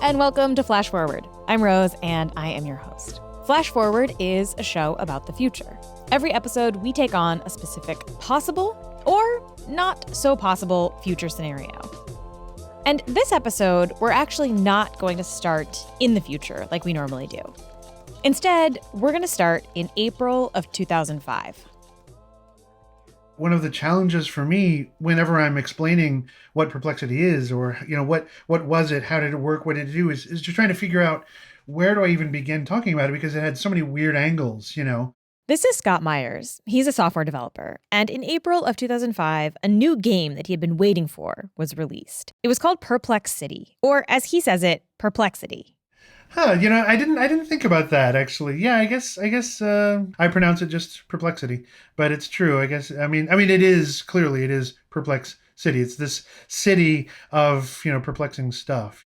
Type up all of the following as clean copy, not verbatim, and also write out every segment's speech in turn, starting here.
and welcome to Flash Forward. I'm Rose, and I am your host. Flash Forward is a show about the future. Every episode, we take on a specific possible or not so possible future scenario. And this episode, we're actually not going to start in the future like we normally do. Instead, we're going to start in April of 2005. One of the challenges for me whenever I'm explaining what perplexity is, or what was it, how did it work, what did it do, is just trying to figure out where do I even begin talking about it, because it had so many weird angles. This is Scott Myers. He's a software developer. And in April of 2005, a new game that he had been waiting for was released. It was called Perplex City, or as he says it, Perplexity. I didn't think about that, actually. Yeah, I guess I pronounce it just Perplexity, but it's true. I mean it is Perplex City. It's this city of, perplexing stuff.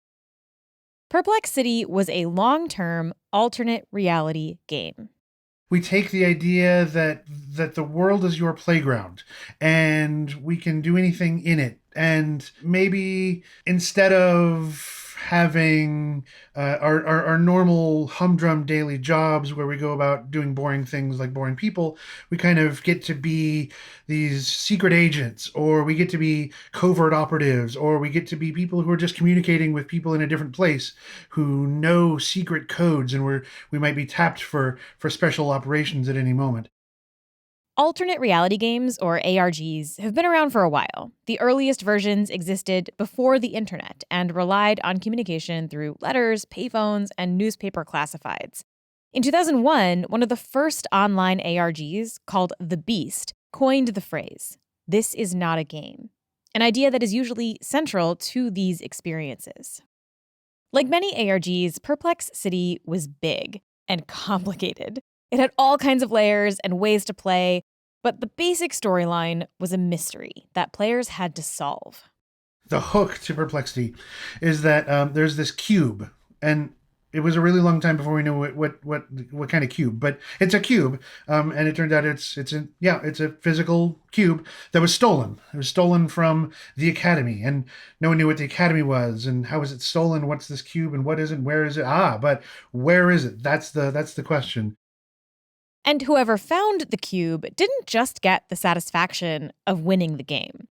Perplex City was a long-term alternate reality game. We take the idea that the world is your playground and we can do anything in it. And maybe instead of having our normal humdrum daily jobs where we go about doing boring things like boring people, we kind of get to be these secret agents, or we get to be covert operatives, or we get to be people who are just communicating with people in a different place who know secret codes, and we might be tapped for special operations at any moment. Alternate reality games, or ARGs, have been around for a while. The earliest versions existed before the internet and relied on communication through letters, payphones, and newspaper classifieds. In 2001, one of the first online ARGs, called The Beast, coined the phrase, "This is not a game," an idea that is usually central to these experiences. Like many ARGs, Perplex City was big and complicated. It had all kinds of layers and ways to play, but the basic storyline was a mystery that players had to solve. The hook to Perplexity is that there's this cube, and it was a really long time before we knew what kind of cube, but it's a cube, and it turned out it's a physical cube that was stolen. It was stolen from the Academy, and no one knew what the Academy was, and how was it stolen? What's this cube, and what is it? Where is it? But where is it? That's the question. And whoever found the cube didn't just get the satisfaction of winning the game.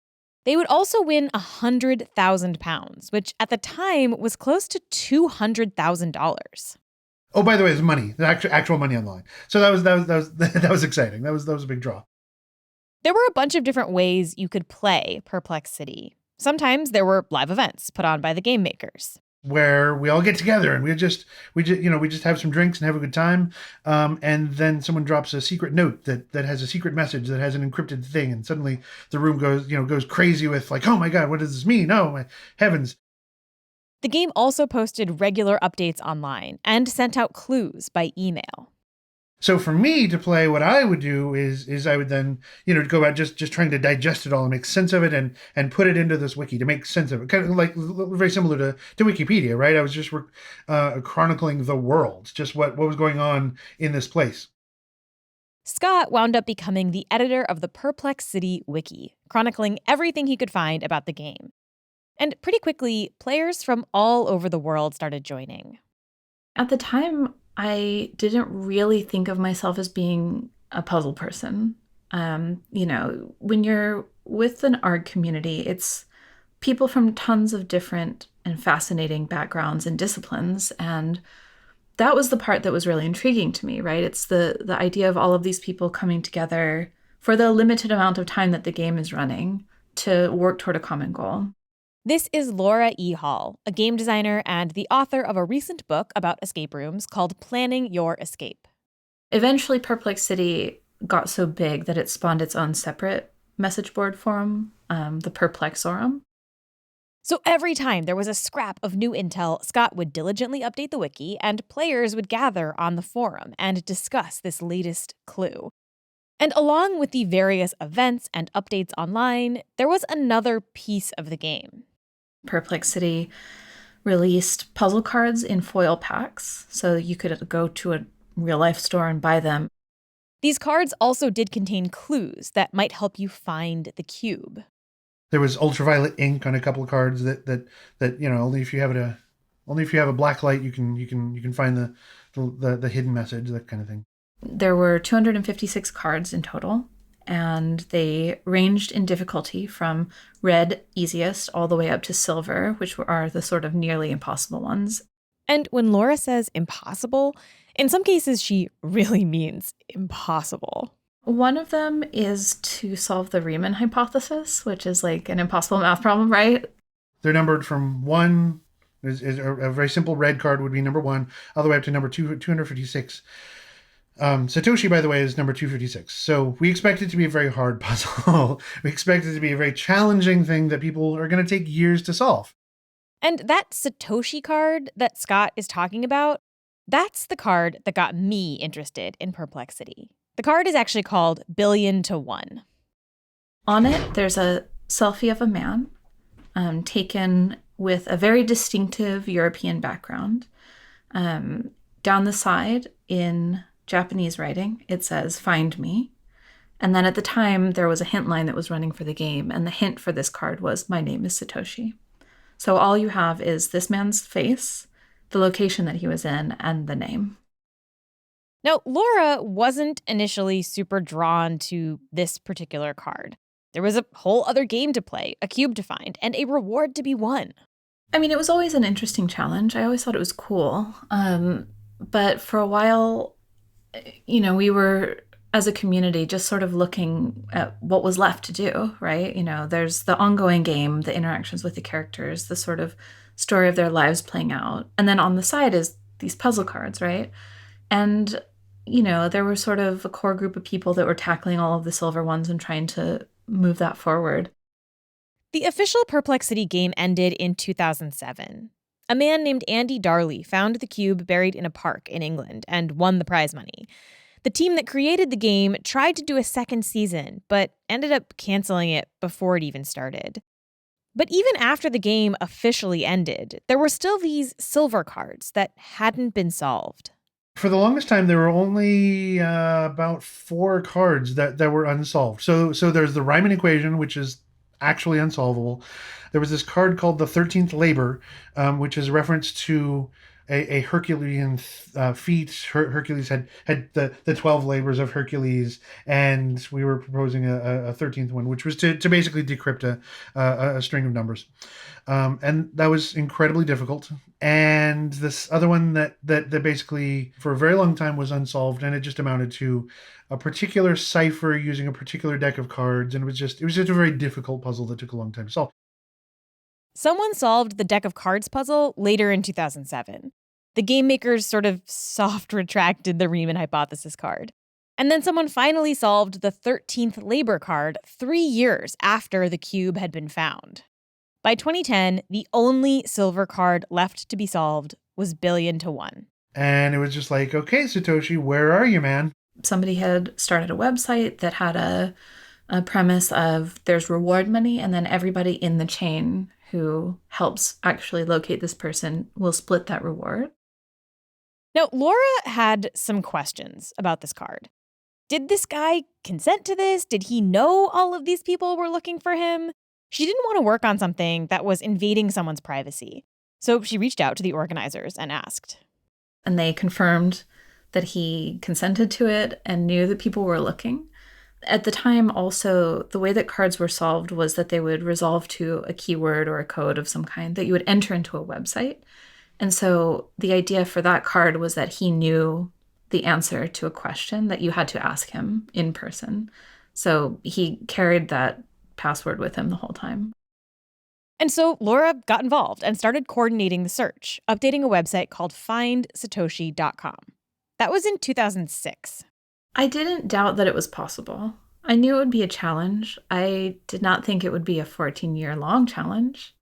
They would also win £100,000, which at the time was close to $200,000. Oh, by the way, there's money, the actual money on the line. So that was exciting. That was a big draw. There were a bunch of different ways you could play Perplex City. Sometimes there were live events put on by the game makers, where we all get together and we just have some drinks and have a good time, and then someone drops a secret note that has a secret message that has an encrypted thing, and suddenly the room goes crazy with like, oh my god, what does this mean? Oh my heavens. The game also posted regular updates online and sent out clues by email. So for me to play, what I would do is I would then, go about just trying to digest it all and make sense of it and put it into this wiki to make sense of it. Kind of like very similar to Wikipedia, right? I was just chronicling the world, just what was going on in this place. Scott wound up becoming the editor of the Perplex City wiki, chronicling everything he could find about the game. And pretty quickly, players from all over the world started joining. At the time, I didn't really think of myself as being a puzzle person. When you're with an ARG community, it's people from tons of different and fascinating backgrounds and disciplines. And that was the part that was really intriguing to me, right? It's the idea of all of these people coming together for the limited amount of time that the game is running to work toward a common goal. This is Laura E. Hall, a game designer and the author of a recent book about escape rooms called Planning Your Escape. Eventually, Perplex City got so big that it spawned its own separate message board forum, the Perplexorum. So every time there was a scrap of new intel, Scott would diligently update the wiki, and players would gather on the forum and discuss this latest clue. And along with the various events and updates online, there was another piece of the game. Perplex City released puzzle cards in foil packs, so you could go to a real-life store and buy them. These cards also did contain clues that might help you find the cube. There was ultraviolet ink on a couple of cards that only if you have Only if you have a black light, you can find the hidden message, that kind of thing. There were 256 cards in total, and they ranged in difficulty from red, easiest, all the way up to silver, which are the sort of nearly impossible ones. And when Laura says impossible, in some cases she really means impossible. One of them is to solve the Riemann hypothesis, which is like an impossible math problem, right? They're numbered from one. Is a very simple red card would be number one, all the way up to number 256. Satoshi, by the way, is number 256. So we expect it to be a very hard puzzle. We expect it to be a very challenging thing that people are going to take years to solve. And that Satoshi card that Scott is talking about, that's the card that got me interested in Perplexity. The card is actually called Billion to One. On it, there's a selfie of a man taken with a very distinctive European background. Down the side, in Japanese writing, it says, "Find me." And then at the time, there was a hint line that was running for the game, and the hint for this card was, "My name is Satoshi." So all you have is this man's face, the location that he was in, and the name. Now, Laura wasn't initially super drawn to this particular card. There was a whole other game to play, a cube to find, and a reward to be won. I mean, it was always an interesting challenge. I always thought it was cool. But for a while, we were, as a community, just sort of looking at what was left to do, right? There's the ongoing game, the interactions with the characters, the sort of story of their lives playing out. And then on the side is these puzzle cards, right? And, there was sort of a core group of people that were tackling all of the silver ones and trying to move that forward. The official Perplexity game ended in 2007. A man named Andy Darley found the cube buried in a park in England and won the prize money. The team that created the game tried to do a second season, but ended up canceling it before it even started. But even after the game officially ended, there were still these silver cards that hadn't been solved. For the longest time, there were only about 4 cards that were unsolved. So there's the Riemann equation, which is actually unsolvable. There was this card called the 13th labor, which is a reference to a Herculean feat. Hercules had the 12 labors of Hercules, and we were proposing a 13th one, which was to basically decrypt a string of numbers. And that was incredibly difficult. And this other one that basically for a very long time was unsolved, and it just amounted to a particular cipher using a particular deck of cards, and it was just a very difficult puzzle that took a long time to solve. Someone solved the deck of cards puzzle later in 2007. The game makers sort of soft retracted the Riemann hypothesis card. And then someone finally solved the 13th labor card 3 years after the cube had been found. By 2010, the only silver card left to be solved was Billion to One. And it was just like, okay, Satoshi, where are you, man? Somebody had started a website that had a premise of there's reward money, and then everybody in the chain who helps actually locate this person will split that reward. Now, Laura had some questions about this card. Did this guy consent to this? Did he know all of these people were looking for him? She didn't want to work on something that was invading someone's privacy. So she reached out to the organizers and asked. And they confirmed that he consented to it and knew that people were looking. At the time, also, the way that cards were solved was that they would resolve to a keyword or a code of some kind that you would enter into a website. And so the idea for that card was that he knew the answer to a question that you had to ask him in person. So he carried that password with him the whole time. And so Laura got involved and started coordinating the search, updating a website called findSatoshi.com. That was in 2006. I didn't doubt that it was possible. I knew it would be a challenge. I did not think it would be a 14-year-long challenge.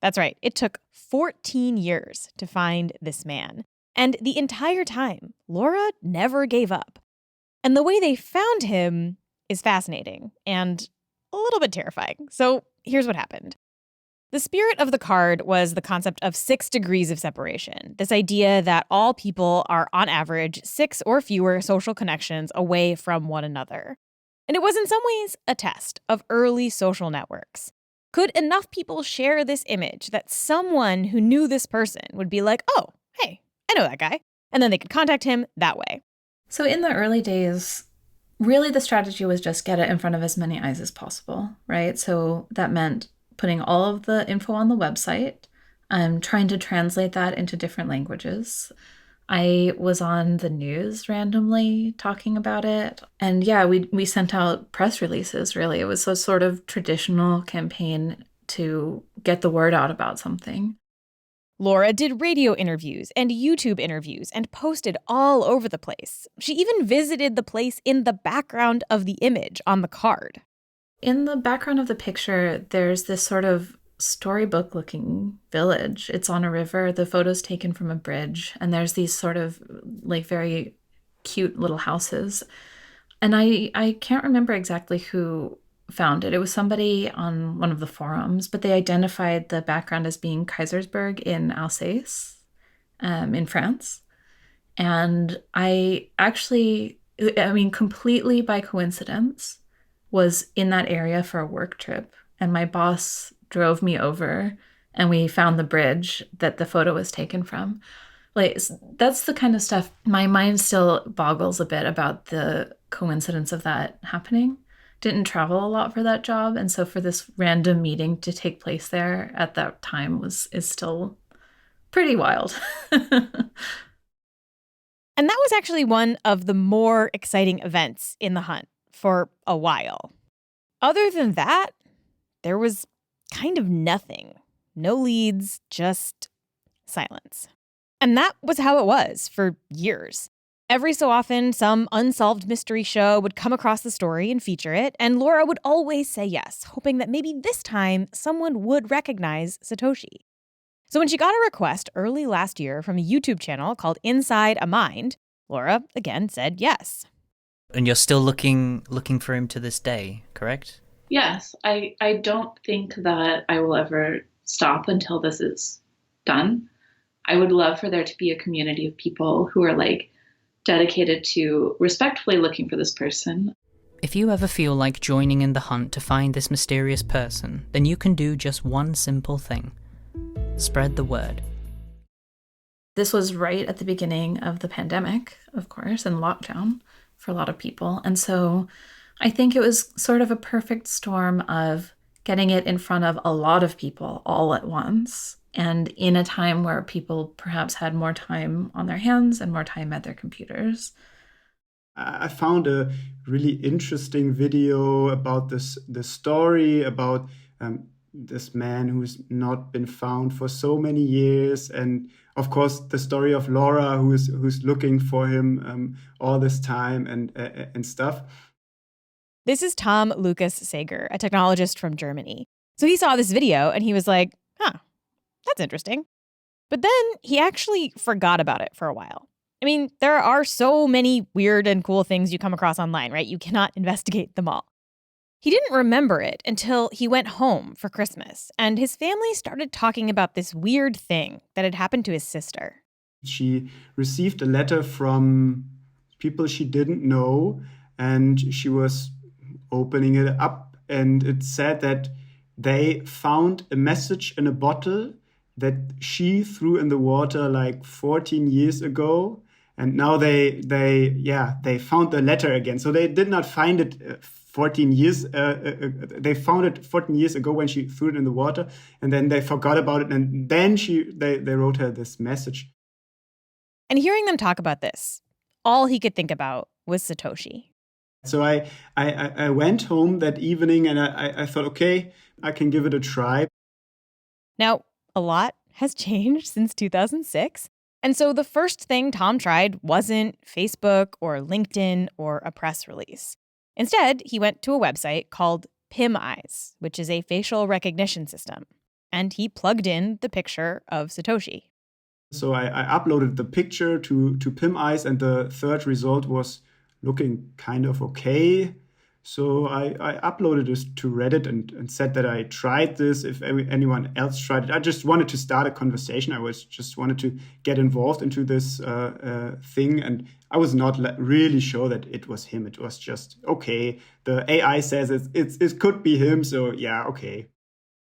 That's right. It took 14 years to find this man. And the entire time, Laura never gave up. And the way they found him is fascinating and a little bit terrifying. So here's what happened. The spirit of the card was the concept of 6 degrees of separation, this idea that all people are, on average, 6 or fewer social connections away from one another. And it was in some ways a test of early social networks. Could enough people share this image that someone who knew this person would be like, oh, hey, I know that guy. And then they could contact him that way. So in the early days, really the strategy was just get it in front of as many eyes as possible, right? So that meant putting all of the info on the website, trying to translate that into different languages. I was on the news randomly talking about it. And yeah, we sent out press releases, really. It was a sort of traditional campaign to get the word out about something. Laura did radio interviews and YouTube interviews and posted all over the place. She even visited the place in the background of the image on the card. In the background of the picture, there's this sort of storybook-looking village. It's on a river. The photo's taken from a bridge, and there's these sort of like very cute little houses. And I can't remember exactly who found it. It was somebody on one of the forums, but they identified the background as being Kaisersberg in Alsace, in France. And I actually, completely by coincidence, was in that area for a work trip. And my boss drove me over and we found the bridge that the photo was taken from. Like, that's the kind of stuff my mind still boggles a bit about the coincidence of that happening. Didn't travel a lot for that job, and so for this random meeting to take place there at that time is still pretty wild. And that was actually one of the more exciting events in the hunt for a while. Other than that, there was kind of nothing. No leads, just silence. And that was how it was for years. Every so often, some unsolved mystery show would come across the story and feature it, and Laura would always say yes, hoping that maybe this time someone would recognize Satoshi. So when she got a request early last year from a YouTube channel called Inside a Mind, Laura again said yes. And you're still looking for him to this day, correct? Yes, I don't think that I will ever stop until this is done. I would love for there to be a community of people who are like dedicated to respectfully looking for this person. If you ever feel like joining in the hunt to find this mysterious person, then you can do just one simple thing. Spread the word. This was right at the beginning of the pandemic, of course, and lockdown for a lot of people. And so I think it was sort of a perfect storm of getting it in front of a lot of people all at once, and in a time where people perhaps had more time on their hands and more time at their computers. I found a really interesting video about the story about this man who's not been found for so many years, and of course the story of Laura who's looking for him all this time and stuff. This is Tom Lucas Sager, a technologist from Germany. So he saw this video and he was like, that's interesting. But then he actually forgot about it for a while. I mean, there are so many weird and cool things you come across online, right? You cannot investigate them all. He didn't remember it until he went home for Christmas, and his family started talking about this weird thing that had happened to his sister. She received a letter from people she didn't know, and she was opening it up, and it said that they found a message in a bottle that she threw in the water like 14 years ago. And now they found the letter again. So they did not find it 14 years. They found it 14 years ago when she threw it in the water, and then they forgot about it. And then they wrote her this message. And hearing them talk about this, all he could think about was Satoshi. So I went home that evening and I thought, okay, I can give it a try. Now, a lot has changed since 2006. And so the first thing Tom tried wasn't Facebook or LinkedIn or a press release. Instead, he went to a website called PimEyes, which is a facial recognition system. And he plugged in the picture of Satoshi. So I uploaded the picture to PimEyes, and the third result was looking kind of okay. So I uploaded this to Reddit and said that I tried this, if anyone else tried it. I just wanted to start a conversation. I just wanted to get involved into this thing. And I was not really sure that it was him. It was just, okay, the AI says it could be him. So yeah, okay.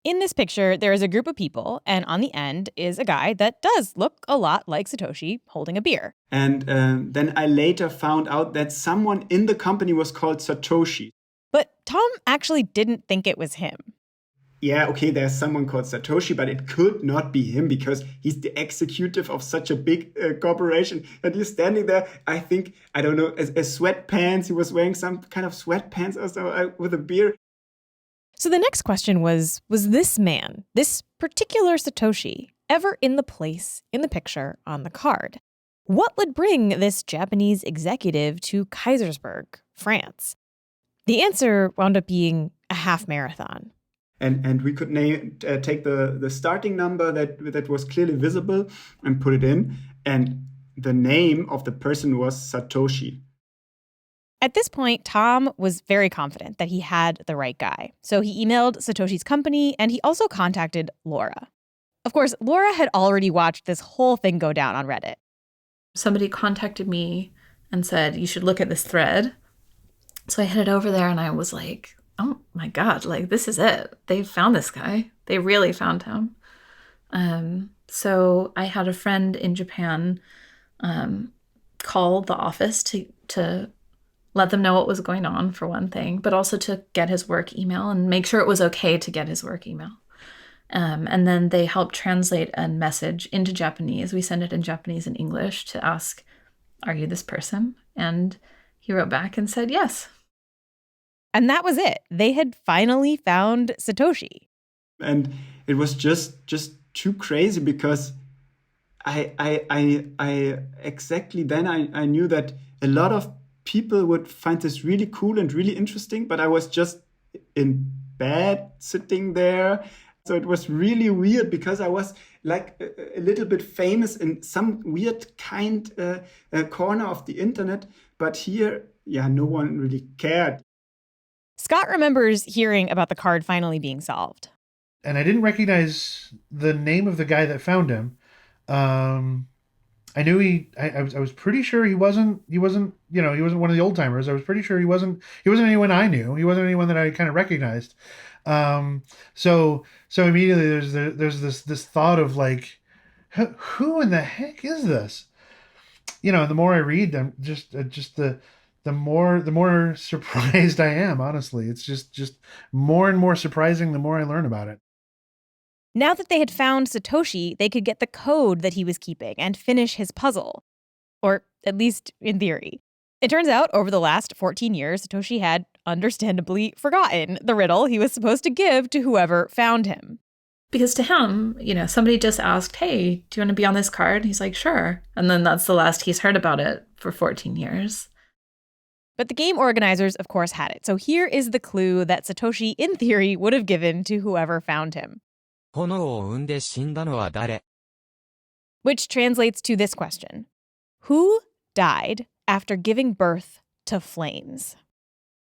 In this picture, there is a group of people, and on the end is a guy that does look a lot like Satoshi holding a beer. And then I later found out that someone in the company was called Satoshi. But Tom actually didn't think it was him. Yeah, okay, there's someone called Satoshi, but it could not be him because he's the executive of such a big corporation. And he's standing there, I think, I don't know, as sweatpants. He was wearing some kind of sweatpants or so with a beer. So the next question was this man, this particular Satoshi, ever in the place in the picture on the card? What would bring this Japanese executive to Kaisersberg, France? The answer wound up being a half marathon. And we could take the starting number that was clearly visible and put it in. And the name of the person was Satoshi. At this point, Tom was very confident that he had the right guy. So he emailed Satoshi's company, and he also contacted Laura. Of course, Laura had already watched this whole thing go down on Reddit. Somebody contacted me and said, you should look at this thread. So I headed over there and I was like, oh my God, like this is it. They found this guy. They really found him. So I had a friend in Japan call the office to let them know what was going on, for one thing, but also to get his work email and make sure it was okay to get his work email. And then they helped translate a message into Japanese. We sent it in Japanese and English to ask, are you this person? And he wrote back and said, yes. And that was it. They had finally found Satoshi. And it was just too crazy because I exactly then I knew that a lot of people would find this really cool and really interesting, but I was just in bed sitting there. So it was really weird because I was like a little bit famous in some weird kind corner of the internet. But here, yeah, no one really cared. Scott remembers hearing about the card finally being solved. And I didn't recognize the name of the guy that found him. I knew I was pretty sure he wasn't one of the old timers. I was pretty sure he wasn't anyone I knew. He wasn't anyone that I kind of recognized. So immediately there's this thought of like, who in the heck is this? The more I read, I'm just the more surprised I am, honestly. It's just more and more surprising the more I learn about it. Now that they had found Satoshi, they could get the code that he was keeping and finish his puzzle. Or at least in theory. It turns out over the last 14 years, Satoshi had understandably forgotten the riddle he was supposed to give to whoever found him. Because to him, somebody just asked, hey, do you want to be on this card? He's like, sure. And then that's the last he's heard about it for 14 years. But the game organizers, of course, had it. So here is the clue that Satoshi, in theory, would have given to whoever found him. Which translates to this question. Who died after giving birth to flames?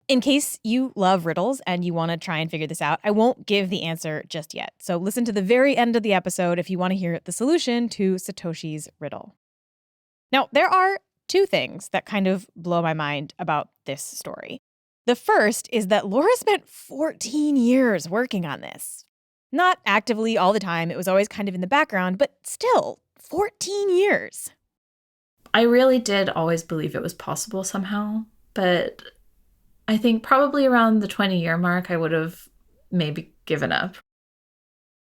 In case you love riddles and you want to try and figure this out, I won't give the answer just yet. So listen to the very end of the episode if you want to hear the solution to Satoshi's riddle. Now, there are two things that kind of blow my mind about this story. The first is that Laura spent 14 years working on this. Not actively all the time. It was always kind of in the background, but still, 14 years. I really did always believe it was possible somehow, but I think probably around the 20-year mark, I would have maybe given up.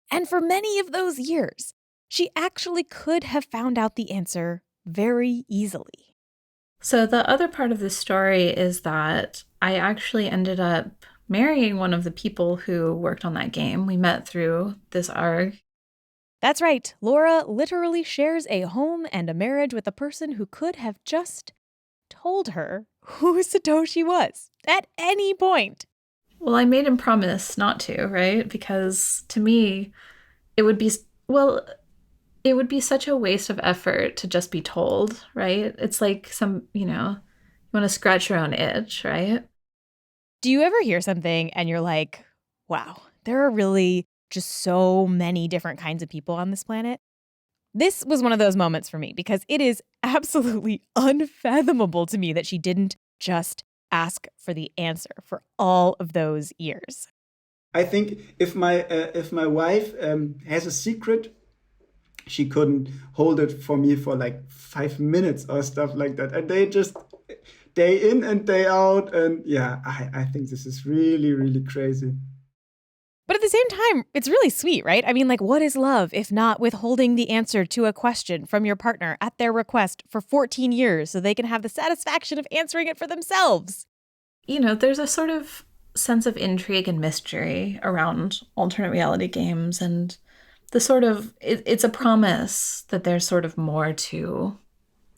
And for many of those years, she actually could have found out the answer very easily. So the other part of this story is that I actually ended up marrying one of the people who worked on that game. We met through this ARG. That's right. Laura literally shares a home and a marriage with a person who could have just told her who Satoshi was at any point. Well, I made him promise not to, right? Because to me, it would be such a waste of effort to just be told, right? It's like you want to scratch your own itch, right? Do you ever hear something and you're like, wow, there are really just so many different kinds of people on this planet? This was one of those moments for me because it is absolutely unfathomable to me that she didn't just ask for the answer for all of those years. I think if my wife has a secret, she couldn't hold it for me for like 5 minutes or stuff like that. And they just day in and day out. And yeah, I think this is really, really crazy. But at the same time, it's really sweet, right? I mean, like, what is love if not withholding the answer to a question from your partner at their request for 14 years so they can have the satisfaction of answering it for themselves? You know, there's a sort of sense of intrigue and mystery around alternate reality games, and the sort of it's a promise that there's sort of more to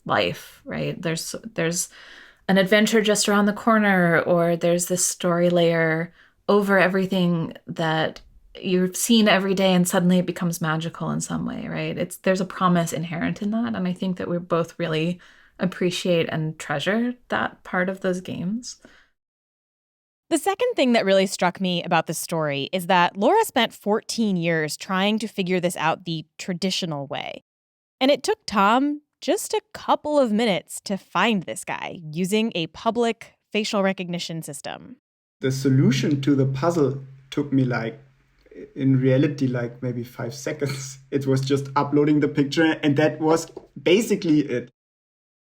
life, right? There's an adventure just around the corner, or there's this story layer over everything that you've seen every day, and suddenly it becomes magical in some way, right? There's a promise inherent in that, and I think that we both really appreciate and treasure that part of those games. The second thing that really struck me about this story is that Laura spent 14 years trying to figure this out the traditional way. And it took Tom just a couple of minutes to find this guy using a public facial recognition system. The solution to the puzzle took me in reality, maybe 5 seconds. It was just uploading the picture, and that was basically it.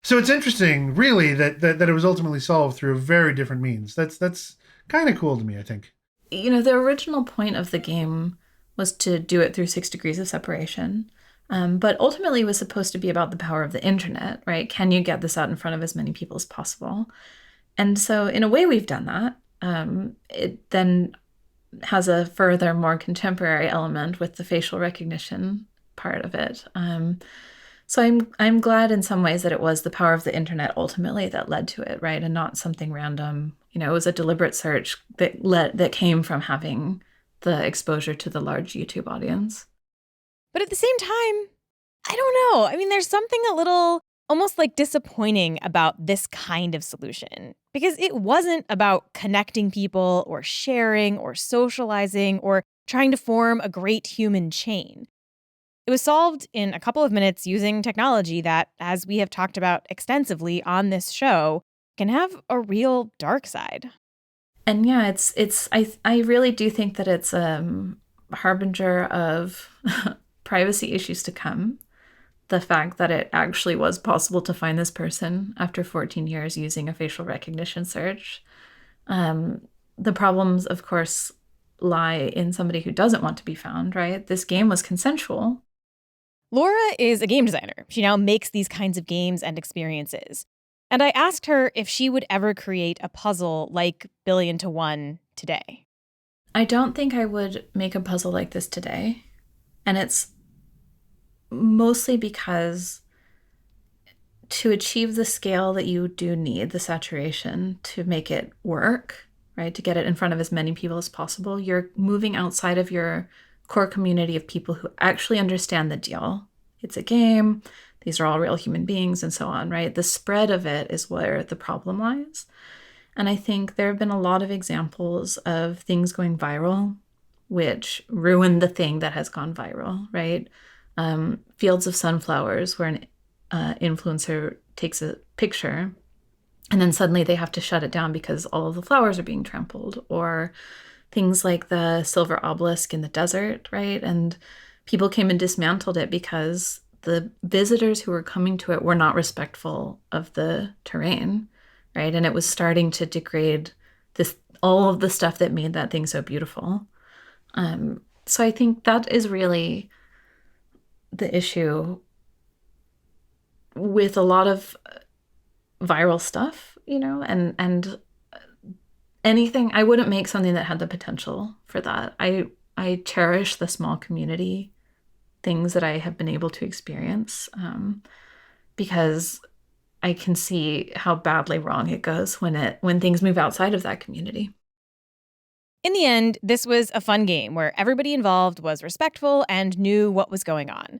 So it's interesting, really, that it was ultimately solved through a very different means. That's kind of cool to me, I think. You know, the original point of the game was to do it through 6 degrees of separation. But ultimately it was supposed to be about the power of the internet, right? Can you get this out in front of as many people as possible? And so in a way we've done that. It then has a further, more contemporary element with the facial recognition part of it. So I'm glad in some ways that it was the power of the internet ultimately that led to it, right? And not something random. You know, it was a deliberate search that came from having the exposure to the large YouTube audience. But at the same time, I don't know. I mean, there's something a little almost like disappointing about this kind of solution, because it wasn't about connecting people or sharing or socializing or trying to form a great human chain. It was solved in a couple of minutes using technology that, as we have talked about extensively on this show, can have a real dark side. And yeah, I really do think that it's a harbinger of privacy issues to come. The fact that it actually was possible to find this person after 14 years using a facial recognition search. The problems, of course, lie in somebody who doesn't want to be found, right? This game was consensual. Laura is a game designer. She now makes these kinds of games and experiences. And I asked her if she would ever create a puzzle like Billion to One today. I don't think I would make a puzzle like this today. And it's mostly because to achieve the scale that you do need, the saturation, to make it work, right, to get it in front of as many people as possible, you're moving outside of your core community of people who actually understand the deal. It's a game, these are all real human beings, and so on, right? The spread of it is where the problem lies. And I think there have been a lot of examples of things going viral, which ruin the thing that has gone viral, right? Fields of sunflowers, where an influencer takes a picture and then suddenly they have to shut it down because all of the flowers are being trampled, or things like the silver obelisk in the desert, right? And people came and dismantled it because the visitors who were coming to it were not respectful of the terrain, right? And it was starting to degrade all of the stuff that made that thing so beautiful. So I think that is really the issue with a lot of viral stuff, you know, and anything. I wouldn't make something that had the potential for that. I cherish the small community things that I have been able to experience, because I can see how badly wrong it goes when things move outside of that community. In the end, this was a fun game where everybody involved was respectful and knew what was going on.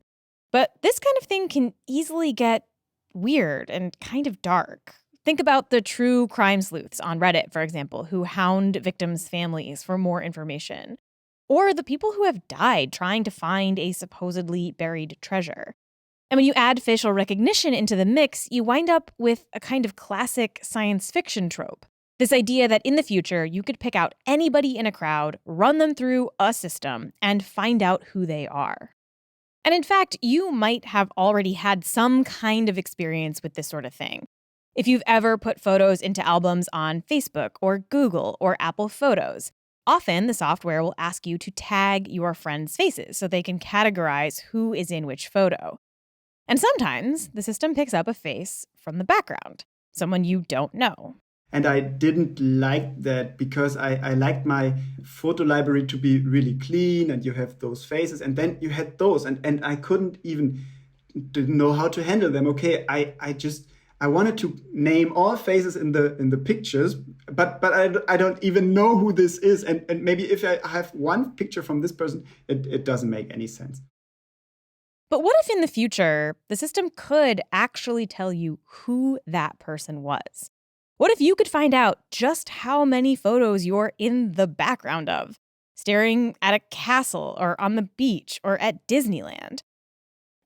But this kind of thing can easily get weird and kind of dark. Think about the true crime sleuths on Reddit, for example, who hound victims' families for more information. Or the people who have died trying to find a supposedly buried treasure. And when you add facial recognition into the mix, you wind up with a kind of classic science fiction trope. This idea that in the future, you could pick out anybody in a crowd, run them through a system, and find out who they are. And in fact, you might have already had some kind of experience with this sort of thing. If you've ever put photos into albums on Facebook or Google or Apple Photos, often the software will ask you to tag your friends' faces so they can categorize who is in which photo. And sometimes the system picks up a face from the background, someone you don't know. And I didn't like that because I liked my photo library to be really clean and you have those faces and then you had those and I didn't know how to handle them. Okay, I wanted to name all faces in the pictures, but I don't even know who this is. And maybe if I have one picture from this person, it doesn't make any sense. But what if in the future, the system could actually tell you who that person was? What if you could find out just how many photos you're in the background of, staring at a castle or on the beach or at Disneyland?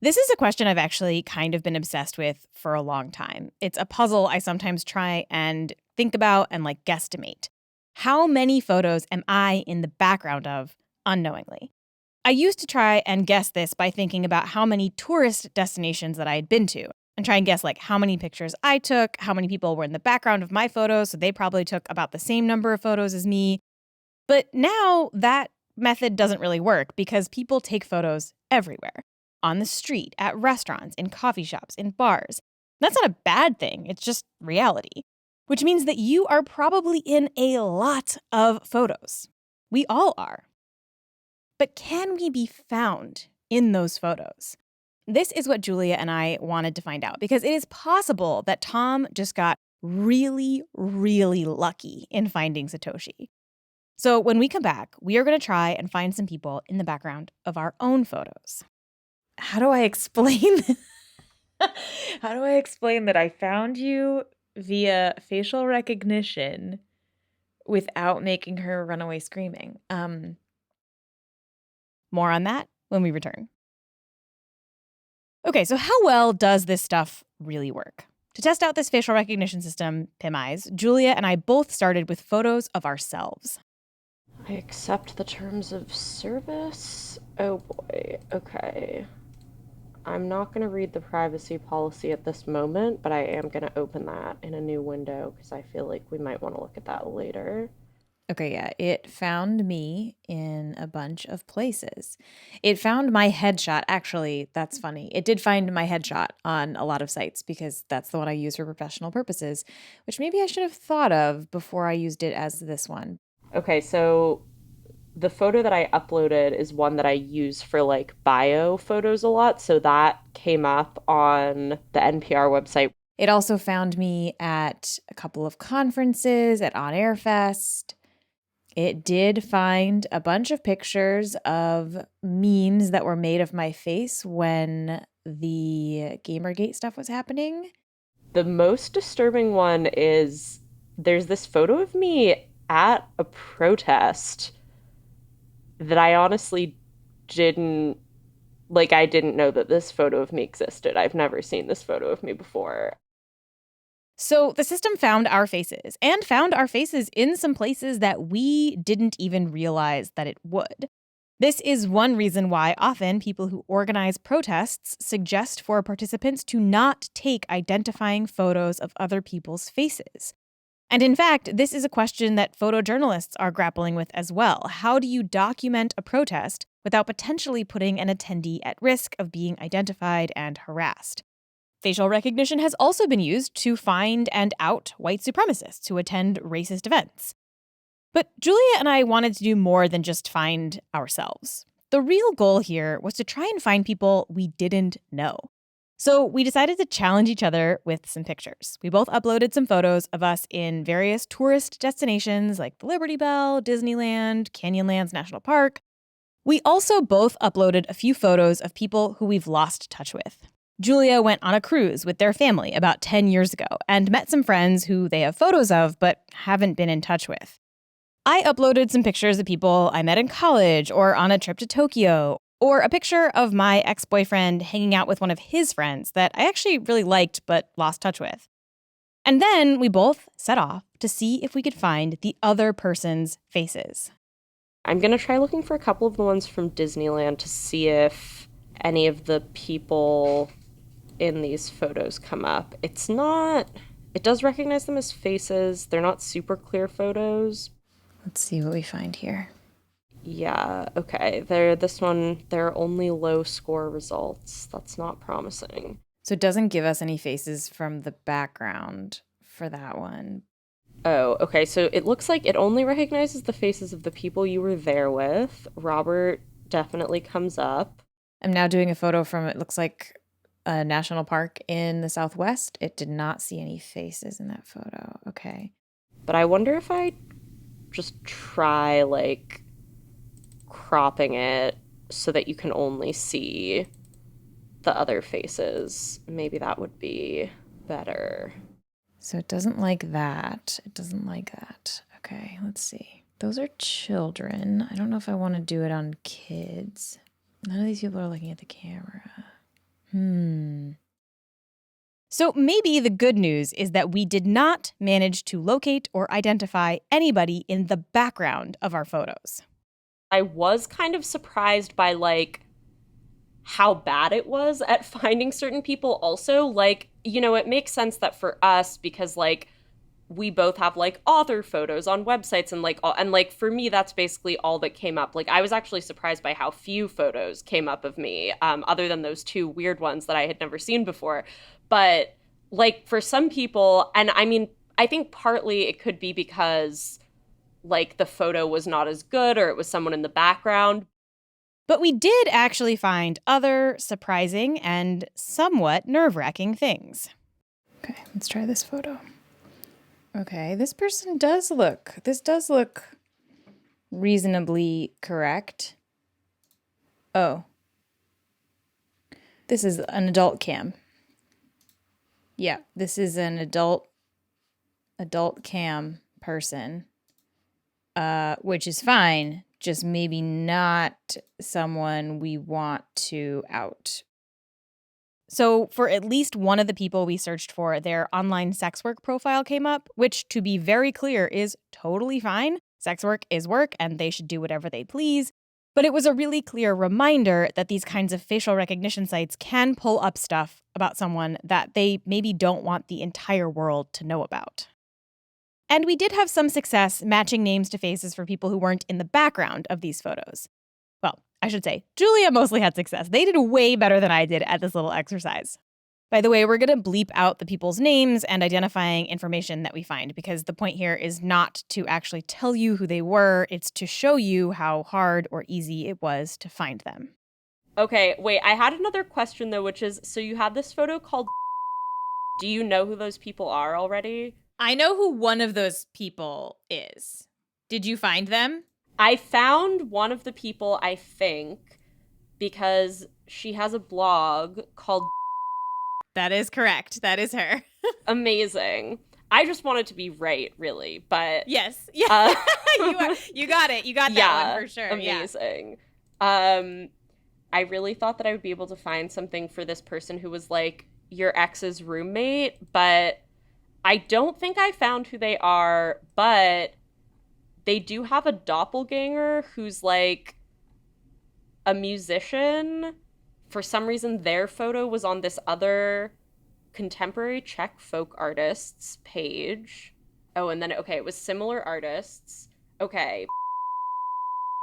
This is a question I've actually kind of been obsessed with for a long time. It's a puzzle I sometimes try and think about and guesstimate. How many photos am I in the background of unknowingly? I used to try and guess this by thinking about how many tourist destinations that I had been to and try and guess how many pictures I took, how many people were in the background of my photos, so they probably took about the same number of photos as me. But now that method doesn't really work because people take photos everywhere. On the street, at restaurants, in coffee shops, in bars. That's not a bad thing, it's just reality. Which means that you are probably in a lot of photos. We all are. But can we be found in those photos? This is what Julia and I wanted to find out because it is possible that Tom just got really, really lucky in finding Satoshi. So when we come back, we are going to try and find some people in the background of our own photos. How do I explain this? How do I explain that I found you via facial recognition without making her run away screaming? More on that when we return. Okay, so how well does this stuff really work? To test out this facial recognition system, PimEyes, Julia and I both started with photos of ourselves. I accept the terms of service. Oh boy, okay. I'm not going to read the privacy policy at this moment, but I am going to open that in a new window because I feel like we might want to look at that later. Okay, yeah, it found me in a bunch of places. It found my headshot. Actually, that's funny. It did find my headshot on a lot of sites because that's the one I use for professional purposes, which maybe I should have thought of before I used it as this one. Okay, so the photo that I uploaded is one that I use for bio photos a lot. So that came up on the NPR website. It also found me at a couple of conferences, at On Air Fest. It did find a bunch of pictures of memes that were made of my face when the Gamergate stuff was happening. The most disturbing one is there's this photo of me at a protest that I honestly didn't know that this photo of me existed. I've never seen this photo of me before. So the system found our faces and found our faces in some places that we didn't even realize that it would. This is one reason why often people who organize protests suggest for participants to not take identifying photos of other people's faces. And in fact, this is a question that photojournalists are grappling with as well. How do you document a protest without potentially putting an attendee at risk of being identified and harassed? Facial recognition has also been used to find and out white supremacists who attend racist events. But Julia and I wanted to do more than just find ourselves. The real goal here was to try and find people we didn't know. So we decided to challenge each other with some pictures. We both uploaded some photos of us in various tourist destinations like the Liberty Bell, Disneyland, Canyonlands National Park. We also both uploaded a few photos of people who we've lost touch with. Julia went on a cruise with their family about 10 years ago and met some friends who they have photos of but haven't been in touch with. I uploaded some pictures of people I met in college or on a trip to Tokyo, or a picture of my ex-boyfriend hanging out with one of his friends that I actually really liked but lost touch with. And then we both set off to see if we could find the other person's faces. I'm going to try looking for a couple of the ones from Disneyland to see if any of the people in these photos come up. It does recognize them as faces. They're not super clear photos. Let's see what we find here. Yeah, okay. There are only low score results. That's not promising. So it doesn't give us any faces from the background for that one. Oh, okay. So it looks like it only recognizes the faces of the people you were there with. Robert definitely comes up. I'm now doing a photo from, it looks like a national park in the Southwest. It did not see any faces in that photo. Okay. But I wonder if I just try, like, cropping it so that you can only see the other faces. Maybe that would be better. So it doesn't like that. It doesn't like that. Okay, let's see. Those are children. I don't know if I want to do it on kids. None of these people are looking at the camera. So maybe the good news is that we did not manage to locate or identify anybody in the background of our photos. I was kind of surprised by, like, how bad it was at finding certain people also. Like, you know, it makes sense that for us, because, like, we both have, like, author photos on websites and, like, for me, that's basically all that came up. Like, I was actually surprised by how few photos came up of me, other than those two weird ones that I had never seen before. But, like, for some people, and I mean, I think partly it could be because, like, the photo was not as good or it was someone in the background. But we did actually find other surprising and somewhat nerve-wracking things. Okay, let's try this photo. Okay, this does look reasonably correct. Oh. This is an adult cam. Yeah, this is an adult cam person, which is fine, just maybe not someone we want to out. So for at least one of the people we searched for, their online sex work profile came up, which, to be very clear, is totally fine. Sex work is work, and they should do whatever they please. But it was a really clear reminder that these kinds of facial recognition sites can pull up stuff about someone that they maybe don't want the entire world to know about. And we did have some success matching names to faces for people who weren't in the background of these photos. Well, I should say, Julia mostly had success. They did way better than I did at this little exercise. By the way, we're going to bleep out the people's names and identifying information that we find, because the point here is not to actually tell you who they were. It's to show you how hard or easy it was to find them. Okay, wait, I had another question, though, which is, so you had this photo called... Do you know who those people are already? I know who one of those people is. Did you find them? I found one of the people, I think, because she has a blog called... That is correct. That is her. Amazing. I just wanted to be right, really, but... Yes. Yeah. You got it. You got that one for sure. Amazing. Yeah. I really thought that I would be able to find something for this person who was, like, your ex's roommate, but I don't think I found who they are, but they do have a doppelganger who's, like, a musician. For some reason, their photo was on this other contemporary Czech folk artists page. Oh, and then, okay, it was similar artists. Okay.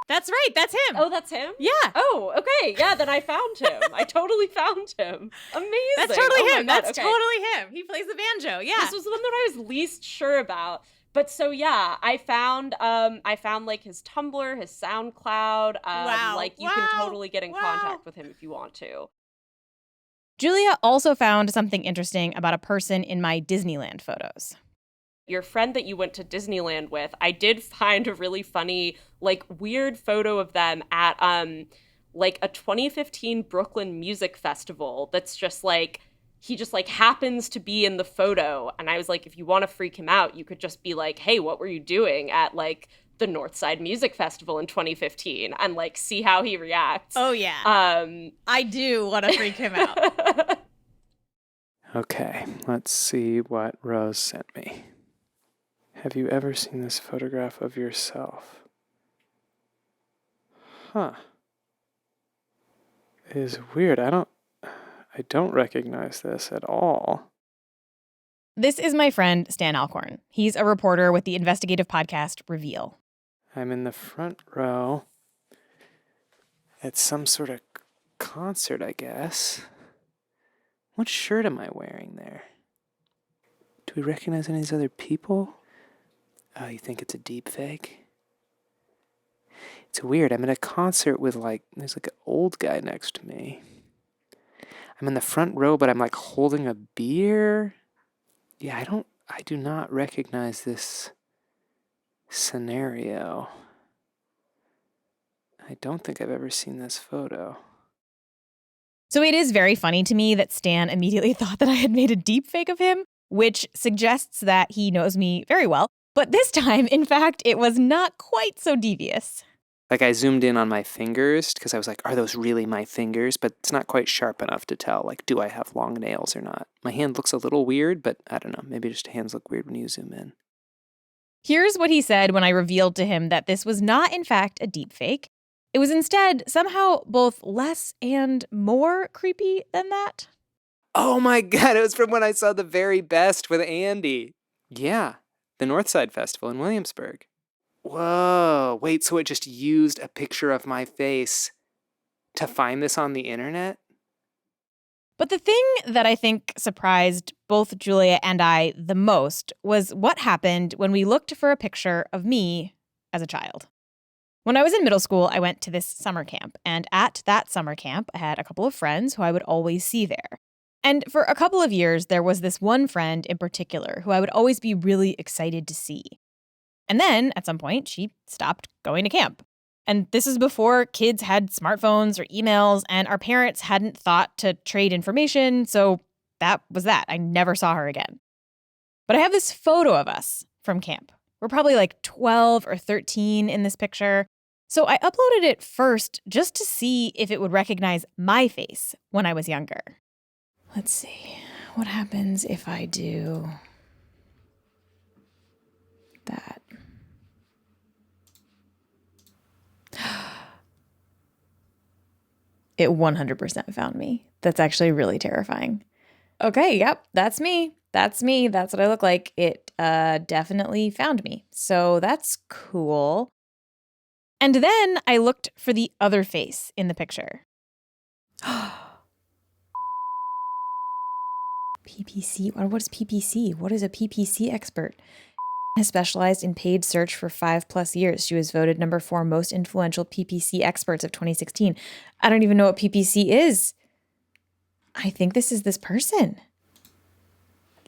That's right. That's him. Oh, that's him? Yeah. Oh, okay. Yeah, then I found him. I totally found him. Amazing. That's totally him. God, That's okay. totally him. He plays the banjo. Yeah. This was the one that I was least sure about. But so yeah, I found like his Tumblr, his SoundCloud. Wow. Like you can totally get in contact with him if you want to. Julia also found something interesting about a person in my Disneyland photos. Your friend that you went to Disneyland with, I did find a really funny, like, weird photo of them at like a 2015 Brooklyn Music Festival that's just like, he just like happens to be in the photo. And I was like, if you want to freak him out, you could just be like, hey, what were you doing at like the Northside Music Festival in 2015? And like see how he reacts. Oh yeah. I do want to freak him out. Okay, let's see what Rose sent me. Have you ever seen this photograph of yourself? Huh. It is weird. I don't recognize this at all. This is my friend Stan Alcorn. He's a reporter with the investigative podcast Reveal. I'm in the front row at some sort of concert, I guess. What shirt am I wearing there? Do we recognize any of these other people? Oh, you think it's a deep fake? It's weird. I'm at a concert with there's an old guy next to me. I'm in the front row, but I'm holding a beer. Yeah, I do not recognize this scenario. I don't think I've ever seen this photo. So it is very funny to me that Stan immediately thought that I had made a deep fake of him, which suggests that he knows me very well. But this time, in fact, it was not quite so devious. I zoomed in on my fingers because I was are those really my fingers? But it's not quite sharp enough to tell, do I have long nails or not? My hand looks a little weird, but I don't know. Maybe just hands look weird when you zoom in. Here's what he said when I revealed to him that this was not, in fact, a deepfake. It was instead somehow both less and more creepy than that. Oh my God, it was from when I saw The Very Best with Andy. Yeah, the Northside Festival in Williamsburg. Whoa, wait, so it just used a picture of my face to find this on the internet? But the thing that I think surprised both Julia and I the most was what happened when we looked for a picture of me as a child. When I was in middle school, I went to this summer camp, and at that summer camp, I had a couple of friends who I would always see there. And for a couple of years, there was this one friend in particular who I would always be really excited to see. And then, at some point, she stopped going to camp. And this is before kids had smartphones or emails, and our parents hadn't thought to trade information, so that was that. I never saw her again. But I have this photo of us from camp. We're probably 12 or 13 in this picture. So I uploaded it first just to see if it would recognize my face when I was younger. Let's see. What happens if I do that? It 100% found me. That's actually really terrifying. Okay, yep, that's me. That's me. That's what I look like. It definitely found me. So that's cool. And then I looked for the other face in the picture. PPC? What is PPC? What is a PPC expert? Has specialized in paid search for 5+ years. She was voted number 4 most influential PPC experts of 2016. I don't even know what PPC is. I think this is this person.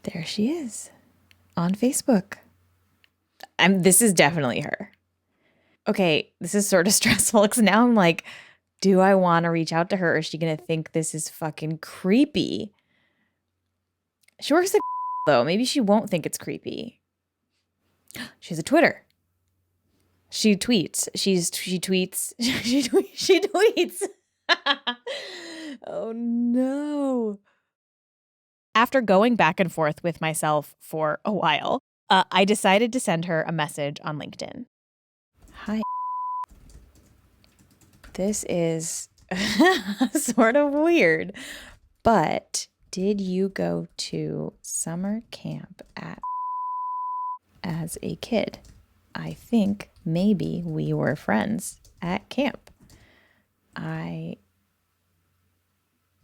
There she is on Facebook. This is definitely her. Okay, this is sort of stressful because now I'm do I want to reach out to her or is she going to think this is fucking creepy? She works at though. Maybe she won't think it's creepy. She has a Twitter. She tweets. She tweets. She tweets. Oh no. After going back and forth with myself for a while, I decided to send her a message on LinkedIn. Hi. This is sort of weird, but did you go to summer camp as a kid? I think maybe we were friends at camp. I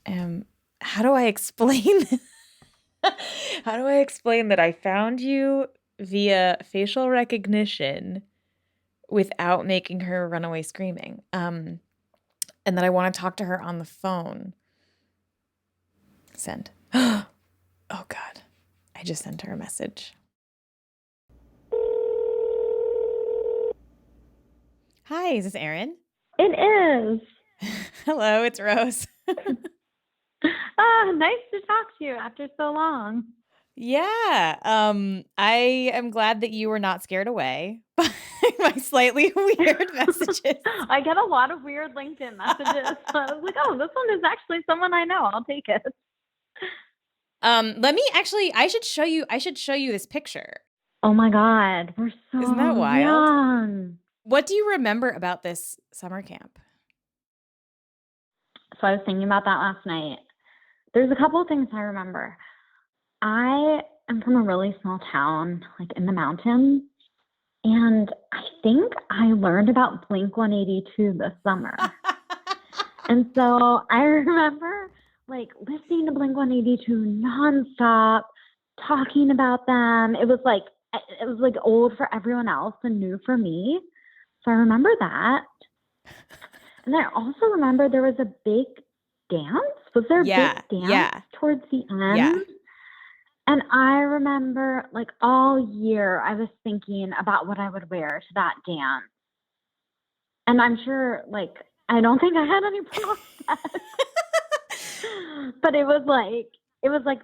am. How do I explain this? How do I explain that I found you via facial recognition without making her run away screaming? And that I want to talk to her on the phone. Send. Oh, God. I just sent her a message. Hi, is this Erin? It is. Hello, it's Rose. Nice to talk to you after so long. Yeah. I am glad that you were not scared away by my slightly weird messages. I get a lot of weird LinkedIn messages. So I was like, oh, this one is actually someone I know. I'll take it. Let me actually, I should show you this picture. Oh my God, we're so Isn't that wild? young. What do you remember about this summer camp? So I was thinking about that last night. There's a couple of things I remember. I am from a really small town, like in the mountains, and I think I learned about Blink 182 this summer. And so I remember like listening to Blink 182 nonstop, talking about them. It was like old for everyone else and new for me. So I remember that. And I also remember there was a big dance. Was there a big dance towards the end? Yeah. And I remember like all year I was thinking about what I would wear to that dance. And I'm sure like I don't think I had any problems. But it was like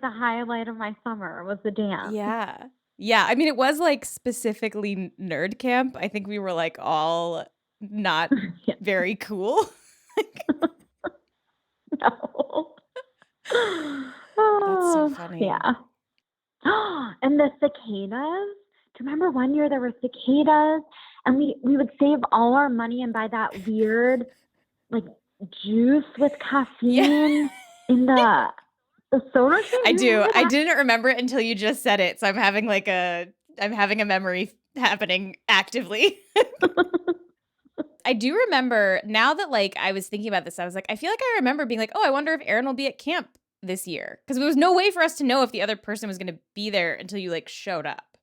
the highlight of my summer was the dance. Yeah. Yeah. I mean, it was like specifically nerd camp. I think we were like all not very cool. No. That's so funny. Yeah. And the cicadas. Do you remember one year there were cicadas and we would save all our money and buy that weird like juice with caffeine in the soda stream? I do. I didn't remember it until you just said it. So I'm having a memory happening actively. I do remember now that like I was thinking about this, I was like, I feel like I remember being like, oh, I wonder if Aaron will be at camp this year. Because there was no way for us to know if the other person was going to be there until you like showed up.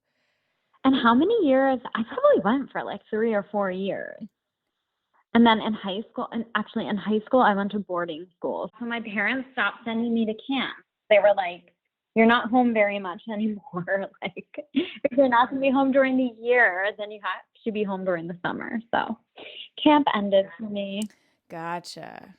And how many years? I probably went for like 3 or 4 years. And then in high school, I went to boarding school. So my parents stopped sending me to camp. They were like, you're not home very much anymore. Like, if you're not going to be home during the year, then you have to be home during the summer. So camp ended for me. Gotcha.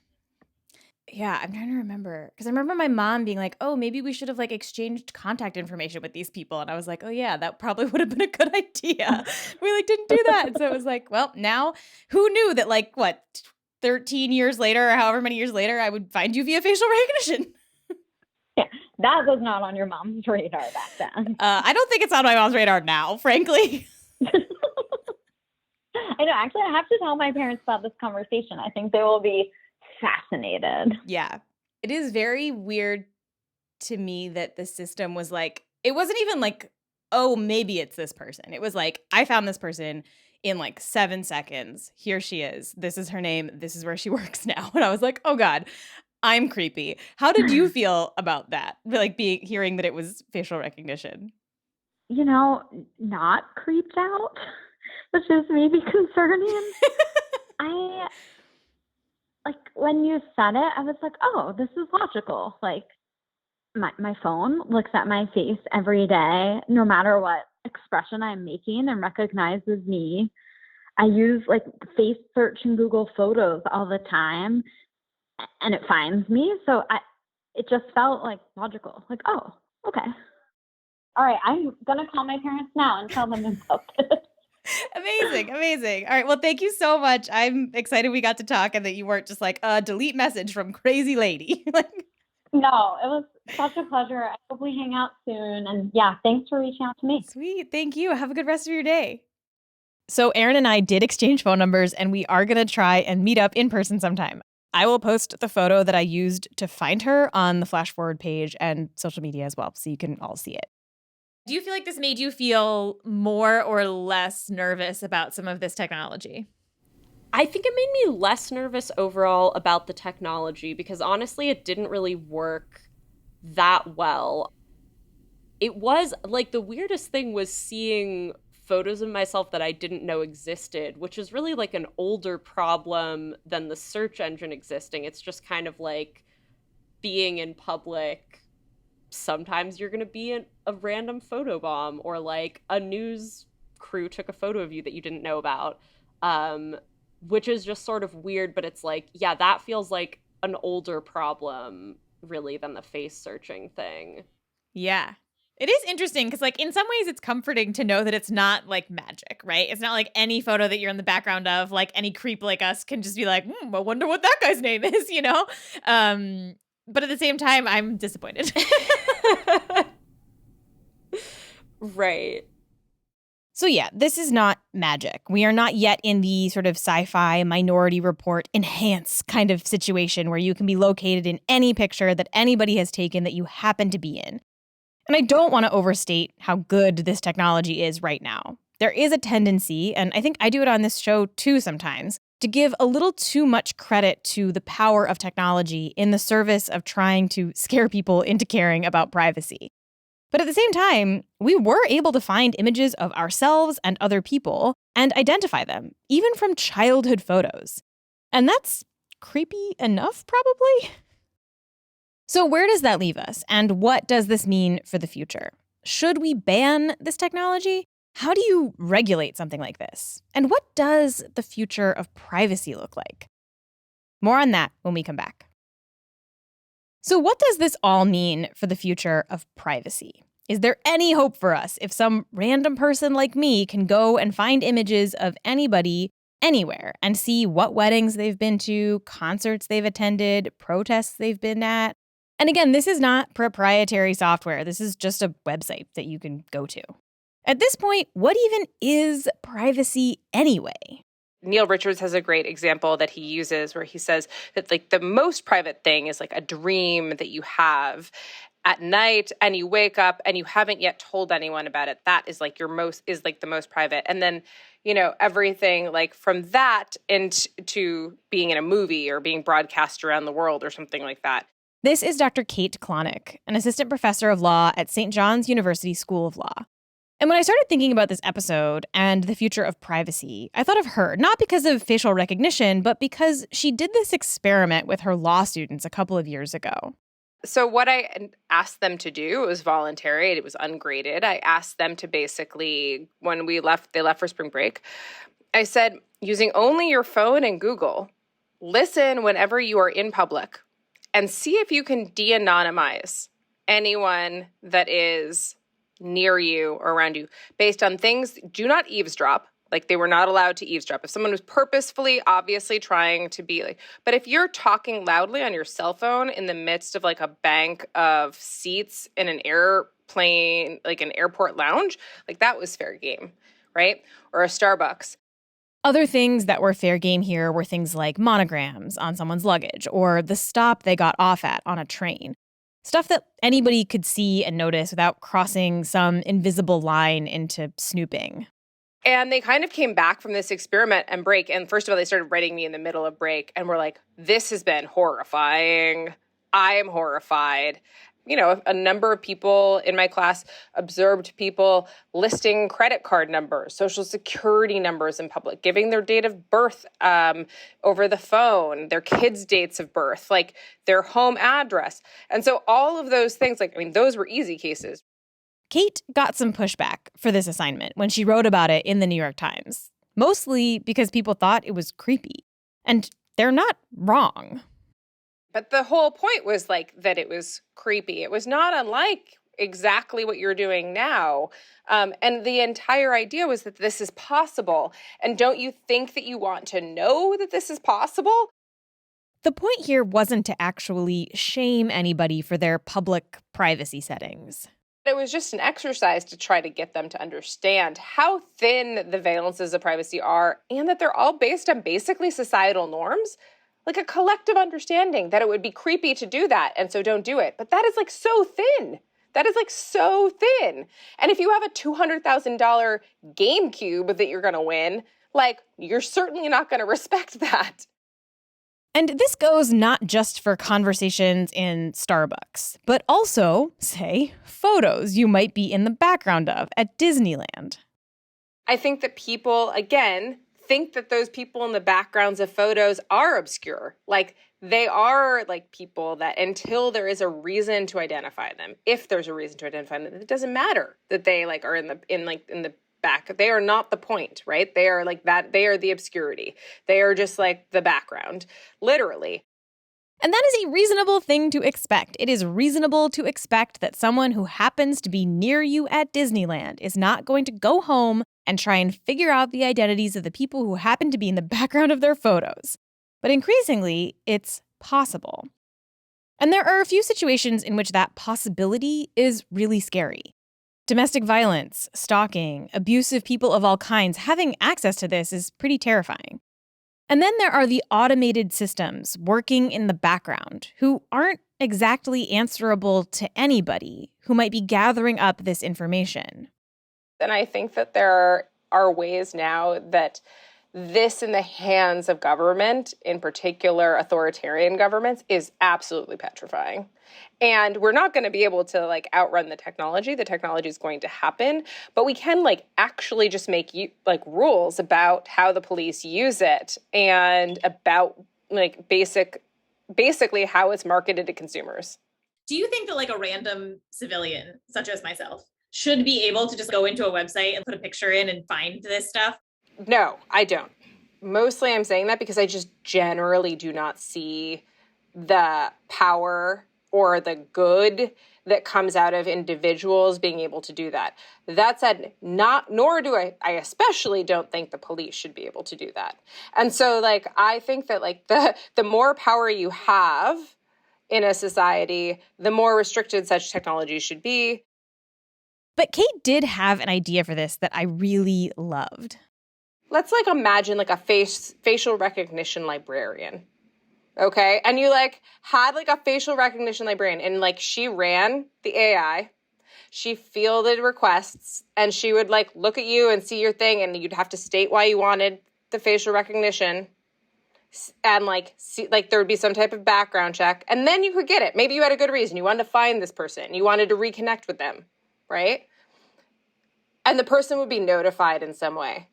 Yeah, I'm trying to remember. Because I remember my mom being like, oh, maybe we should have like exchanged contact information with these people. And I was like, oh yeah, that probably would have been a good idea. We like didn't do that. And so it was like, well, now who knew that like, 13 years later or however many years later, I would find you via facial recognition. Yeah, that was not on your mom's radar back then. I don't think it's on my mom's radar now, frankly. I know. Actually, I have to tell my parents about this conversation. I think they will be fascinated. Yeah. It is very weird to me that the system was like, it wasn't even like, oh, maybe it's this person. It was like, I found this person in like 7 seconds. Here she is. This is her name. This is where she works now. And I was like, oh God, I'm creepy. How did you feel about that? Like hearing that it was facial recognition? You know, not creeped out, which is maybe concerning. Like when you said it, I was like, oh, this is logical. Like my phone looks at my face every day, no matter what expression I'm making, and recognizes me. I use like face search in Google Photos all the time, and it finds me. So it just felt like logical. Like, oh, okay. All right, I'm going to call my parents now and tell them about this. Amazing. All right. Well, thank you so much. I'm excited we got to talk and that you weren't just like a delete message from crazy lady. No, it was such a pleasure. I hope we hang out soon. And yeah, thanks for reaching out to me. Sweet. Thank you. Have a good rest of your day. So Erin and I did exchange phone numbers and we are going to try and meet up in person sometime. I will post the photo that I used to find her on the Flash Forward page and social media as well, so you can all see it. Do you feel like this made you feel more or less nervous about some of this technology? I think it made me less nervous overall about the technology because honestly, it didn't really work that well. It was like the weirdest thing was seeing photos of myself that I didn't know existed, which is really like an older problem than the search engine existing. It's just kind of like being in public. Sometimes you're going to be in a random photo bomb or like a news crew took a photo of you that you didn't know about, which is just sort of weird. But it's like, yeah, that feels like an older problem really than the face searching thing. Yeah. It is interesting because like in some ways it's comforting to know that it's not like magic, right? It's not like any photo that you're in the background of, like any creep like us can just be like, I wonder what that guy's name is, you know? But at the same time, I'm disappointed. Right. So yeah, this is not magic. We are not yet in the sort of sci-fi Minority Report enhance kind of situation where you can be located in any picture that anybody has taken that you happen to be in. And I don't want to overstate how good this technology is right now. There is a tendency, and I think I do it on this show too sometimes, to give a little too much credit to the power of technology in the service of trying to scare people into caring about privacy. But at the same time, we were able to find images of ourselves and other people and identify them, even from childhood photos. And that's creepy enough, probably. So where does that leave us? And what does this mean for the future? Should we ban this technology? How do you regulate something like this? And what does the future of privacy look like? More on that when we come back. So what does this all mean for the future of privacy? Is there any hope for us if some random person like me can go and find images of anybody anywhere and see what weddings they've been to, concerts they've attended, protests they've been at? And again, this is not proprietary software. This is just a website that you can go to. At this point, what even is privacy anyway? Neil Richards has a great example that he uses where he says that like the most private thing is like a dream that you have at night and you wake up and you haven't yet told anyone about it. That is like the most private. And then, everything like from that into being in a movie or being broadcast around the world or something like that. This is Dr. Kate Klonick, an assistant professor of law at St. John's University School of Law. And when I started thinking about this episode and the future of privacy, I thought of her, not because of facial recognition, but because she did this experiment with her law students a couple of years ago. So what I asked them to do, it was voluntary, it was ungraded. I asked them to basically, when they left for spring break, I said, using only your phone and Google, listen whenever you are in public and see if you can de-anonymize anyone that is near you or around you based on things. Do not eavesdrop. Like they were not allowed to eavesdrop. If someone was purposefully, obviously trying to be like, but if you're talking loudly on your cell phone in the midst of like a bank of seats in an airplane, like an airport lounge, like that was fair game, right? Or a Starbucks. Other things that were fair game here were things like monograms on someone's luggage or the stop they got off at on a train. Stuff that anybody could see and notice without crossing some invisible line into snooping. And they kind of came back from this experiment and break. And first of all, they started writing me in the middle of break and were like, this has been horrifying. I am horrified. A number of people in my class observed people listing credit card numbers, social security numbers in public, giving their date of birth over the phone, their kids' dates of birth, like their home address. And so all of those things, those were easy cases. Kate got some pushback for this assignment when she wrote about it in the New York Times, mostly because people thought it was creepy. And they're not wrong. But the whole point was that it was creepy. It was not unlike exactly what you're doing now. And the entire idea was that this is possible. And don't you think that you want to know that this is possible? The point here wasn't to actually shame anybody for their public privacy settings. It was just an exercise to try to get them to understand how thin the valences of privacy are and that they're all based on basically societal norms. Like a collective understanding that it would be creepy to do that, and so don't do it. But that is so thin. That is so thin. And if you have a $200,000 GameCube that you're going to win, you're certainly not going to respect that. And this goes not just for conversations in Starbucks, but also, say, photos you might be in the background of at Disneyland. I think that people, again, think that those people in the backgrounds of photos are obscure. They are people that until there is a reason to identify them, if there's a reason to identify them, it doesn't matter that they are in the back. They are not the point, right? They are that. They are the obscurity. They are just the background, literally. And that is a reasonable thing to expect. It is reasonable to expect that someone who happens to be near you at Disneyland is not going to go home and try and figure out the identities of the people who happen to be in the background of their photos. But increasingly, it's possible. And there are a few situations in which that possibility is really scary. Domestic violence, stalking, abusive people of all kinds, having access to this is pretty terrifying. And then there are the automated systems working in the background who aren't exactly answerable to anybody who might be gathering up this information. And I think that there are ways now that this in the hands of government, in particular authoritarian governments, is absolutely petrifying. And we're not going to be able to like outrun the technology. The technology is going to happen, but we can like actually just make like rules about how the police use it and about like basically how it's marketed to consumers. Do you think that like a random civilian, such as myself, should be able to just go into a website and put a picture in and find this stuff? No, I don't. Mostly I'm saying that because I just generally do not see the power or the good that comes out of individuals being able to do that. That said, nor do I especially don't think the police should be able to do that. And so like, I think that like the more power you have in a society, the more restricted such technology should be. But Kate did have an idea for this that I really loved. Let's like imagine like a facial recognition librarian. Okay. And you like had like a facial recognition librarian and like she ran the AI, she fielded requests and she would like look at you and see your thing and you'd have to state why you wanted the facial recognition and like see, like there would be some type of background check and then you could get it. Maybe you had a good reason. You wanted to find this person. You wanted to reconnect with them, right? And the person would be notified in some way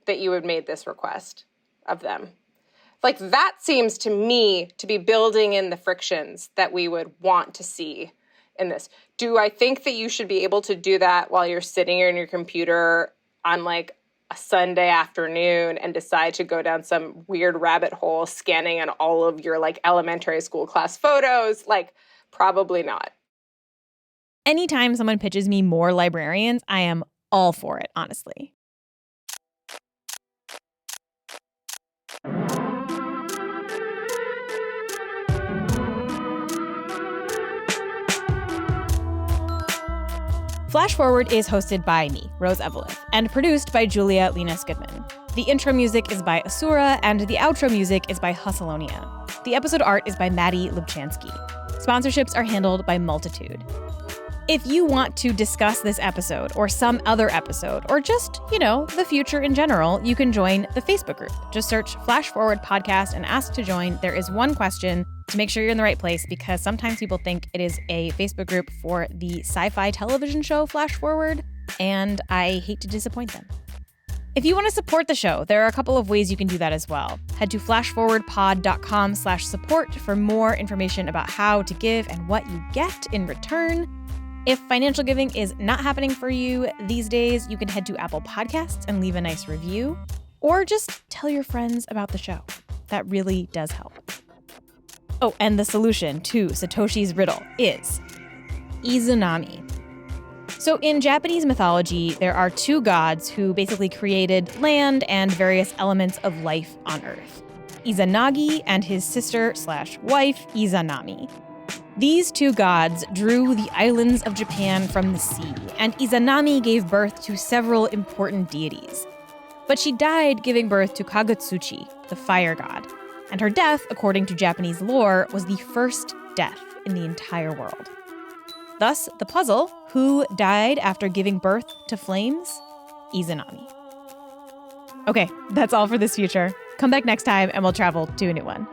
that you had made this request of them. Like that seems to me to be building in the frictions that we would want to see in this. Do I think that you should be able to do that while you're sitting in your computer on like a Sunday afternoon and decide to go down some weird rabbit hole scanning on all of your like elementary school class photos? Like probably not. Anytime someone pitches me more librarians, I am all for it, honestly. Flash Forward is hosted by me, Rose Eveleth, and produced by Julia Linus Goodman. The intro music is by Asura, and the outro music is by Hustleonia. The episode art is by Maddie Lubchansky. Sponsorships are handled by Multitude. If you want to discuss this episode or some other episode or just, the future in general, you can join the Facebook group. Just search Flash Forward Podcast and ask to join. There is one question to make sure you're in the right place because sometimes people think it is a Facebook group for the sci-fi television show Flash Forward, and I hate to disappoint them. If you want to support the show, there are a couple of ways you can do that as well. Head to flashforwardpod.com/support for more information about how to give and what you get in return. If financial giving is not happening for you these days, you can head to Apple Podcasts and leave a nice review, or just tell your friends about the show. That really does help. Oh, and the solution to Satoshi's riddle is Izanami. So in Japanese mythology, there are two gods who basically created land and various elements of life on Earth. Izanagi and his sister/wife, Izanami. These two gods drew the islands of Japan from the sea, and Izanami gave birth to several important deities. But she died giving birth to Kagutsuchi, the fire god, and her death, according to Japanese lore, was the first death in the entire world. Thus, the puzzle, who died after giving birth to flames? Izanami. Okay, that's all for this future. Come back next time and we'll travel to a new one.